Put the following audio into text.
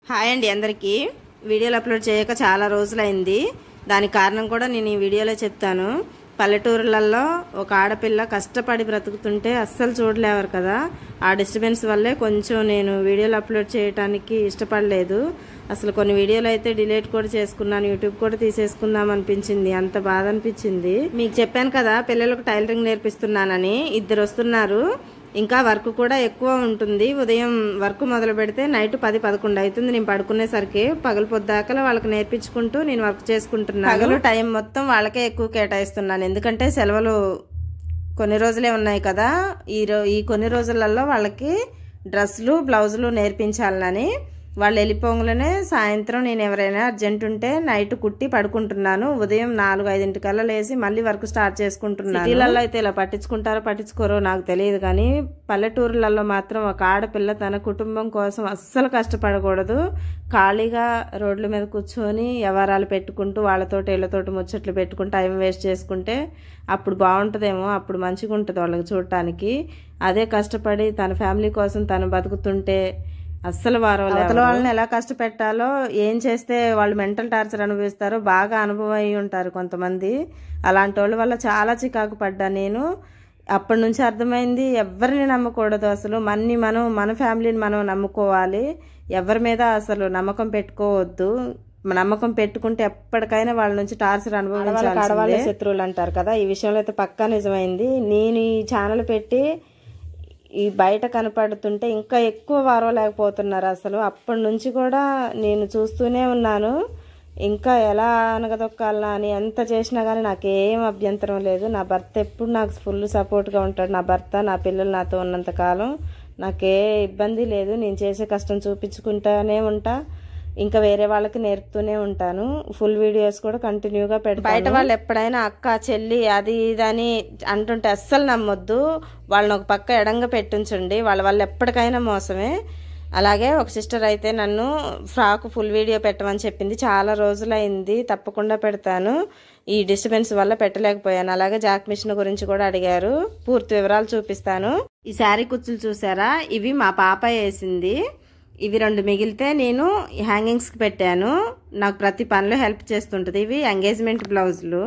Hi అండి అందరికీ. వీడియోలు అప్లోడ్ చేయక చాలా రోజులైంది. దానికి కారణం కూడా నేను ఈ వీడియోలో చెప్తాను. పల్లెటూరులలో ఒక ఆడపిల్ల కష్టపడి బ్రతుకుతుంటే అస్సలు చూడలేవారు కదా. ఆ డిస్టర్బెన్స్ వల్లే కొంచెం నేను వీడియోలు అప్లోడ్ చేయడానికి ఇష్టపడలేదు. అసలు కొన్ని వీడియోలు అయితే డిలీట్ కూడా చేసుకున్నాను, యూట్యూబ్ కూడా తీసేసుకుందాం అనిపించింది. అంత బాధ అనిపించింది. మీకు చెప్పాను కదా పిల్లలకు టైలరింగ్ నేర్పిస్తున్నానని. 2 వస్తున్నారు. ఇంకా వర్క్ కూడా ఎక్కువ ఉంటుంది. ఉదయం వర్క్ మొదలు పెడితే నైట్ 10-11 అవుతుంది నేను పడుకునేసరికి. పగలు పొద్దాకల వాళ్ళకి నేర్పించుకుంటూ నేను వర్క్ చేసుకుంటున్నాను. పగలు టైం మొత్తం వాళ్ళకే ఎక్కువ కేటాయిస్తున్నాను. ఎందుకంటే సెలవులు కొన్ని రోజులే ఉన్నాయి కదా. ఈ కొన్ని రోజులలో వాళ్ళకి డ్రెస్సులు బ్లౌజులు నేర్పించాలని. వాళ్ళు వెళ్ళిపోగానే సాయంత్రం నేను ఎవరైనా అర్జెంట్ ఉంటే నైట్ కుట్టి పడుకుంటున్నాను. ఉదయం 4-5 కల్లా లేసి మళ్ళీ వర్క్ స్టార్ట్ చేసుకుంటున్నాను. సిటీలలో అయితే ఇలా పట్టించుకుంటారో పట్టించుకోరో నాకు తెలియదు, కానీ పల్లెటూరులలో మాత్రం ఒక ఆడపిల్ల తన కుటుంబం కోసం అస్సలు కష్టపడకూడదు. ఖాళీగా రోడ్ల మీద కూర్చొని వ్యవహారాలు పెట్టుకుంటూ వాళ్ళతోటి వీళ్ళతోటి ముచ్చట్లు పెట్టుకుంటూ టైం వేస్ట్ చేసుకుంటే అప్పుడు బాగుంటుందేమో, అప్పుడు మంచిగా ఉంటుంది వాళ్ళకి చూడటానికి. అదే కష్టపడి తన ఫ్యామిలీ కోసం తను బతుకుతుంటే అస్సలు అవతల వాళ్ళని ఎలా కష్టపెట్టాలో, ఏం చేస్తే వాళ్ళు మెంటల్ టార్చర్ అనుభవిస్తారో బాగా అనుభవం అయి ఉంటారు కొంతమంది. అలాంటి వాళ్ళ వల్ల చాలా చికాకు పడ్డా నేను. అప్పటి నుంచి అర్థమైంది, ఎవరిని నమ్మకూడదు. అసలు మన ఫ్యామిలీని మనం నమ్ముకోవాలి. ఎవరి మీద అసలు నమ్మకం పెట్టుకోవద్దు. నమ్మకం పెట్టుకుంటే ఎప్పటికైనా వాళ్ళ నుంచి టార్చర్ అనుభవించాలి. ఆడవాళ్ళ శత్రువులు అంటారు కదా, ఈ విషయంలో అయితే పక్కా నిజమైంది. నేను ఈ ఛానల్ పెట్టి ఈ బయట కనపడుతుంటే ఇంకా ఎక్కువ వారవలేకపోతున్నారు అసలు. అప్పటి నుంచి కూడా నేను చూస్తూనే ఉన్నాను. ఇంకా ఎలా అనగదొక్కాలనా అని ఎంత చేసినా కానీ నాకేం అభ్యంతరం లేదు. నా భర్త ఎప్పుడు నాకు ఫుల్ సపోర్ట్గా ఉంటాడు. నా భర్త, నా పిల్లలు నాతో ఉన్నంత కాలం నాకే ఇబ్బంది లేదు. నేను చేసే కష్టం చూపించుకుంటానే ఉంటా. ఇంకా వేరే వాళ్ళకి నేర్పుతూనే ఉంటాను. ఫుల్ వీడియోస్ కూడా కంటిన్యూగా పెడతాను. బయట వాళ్ళు ఎప్పుడైనా అక్క చెల్లి అది ఇదని అంటుంటే అస్సలు నమ్మొద్దు. వాళ్ళని ఒక పక్క ఎడంగా పెట్టించండి. వాళ్ళ వల్ల ఎప్పటికైనా మోసమే. అలాగే ఒక సిస్టర్ అయితే నన్ను ఫ్రాక్ ఫుల్ వీడియో పెట్టమని చెప్పింది. చాలా రోజులైంది, తప్పకుండా పెడతాను. ఈ డిస్టర్బెన్స్ వల్ల పెట్టలేకపోయాను. అలాగే జాక్ మిషన్ గురించి కూడా అడిగారు, పూర్తి వివరాలు చూపిస్తాను. ఈ శారీ కుచ్చులు చూసారా, ఇవి మా పాప వేసింది. ఇవి 2 మిగిలితే నేను హ్యాంగింగ్స్కి పెట్టాను. నాకు ప్రతి పనిలో హెల్ప్ చేస్తుంటుంది. ఇవి ఎంగేజ్మెంట్ బ్లౌజులు.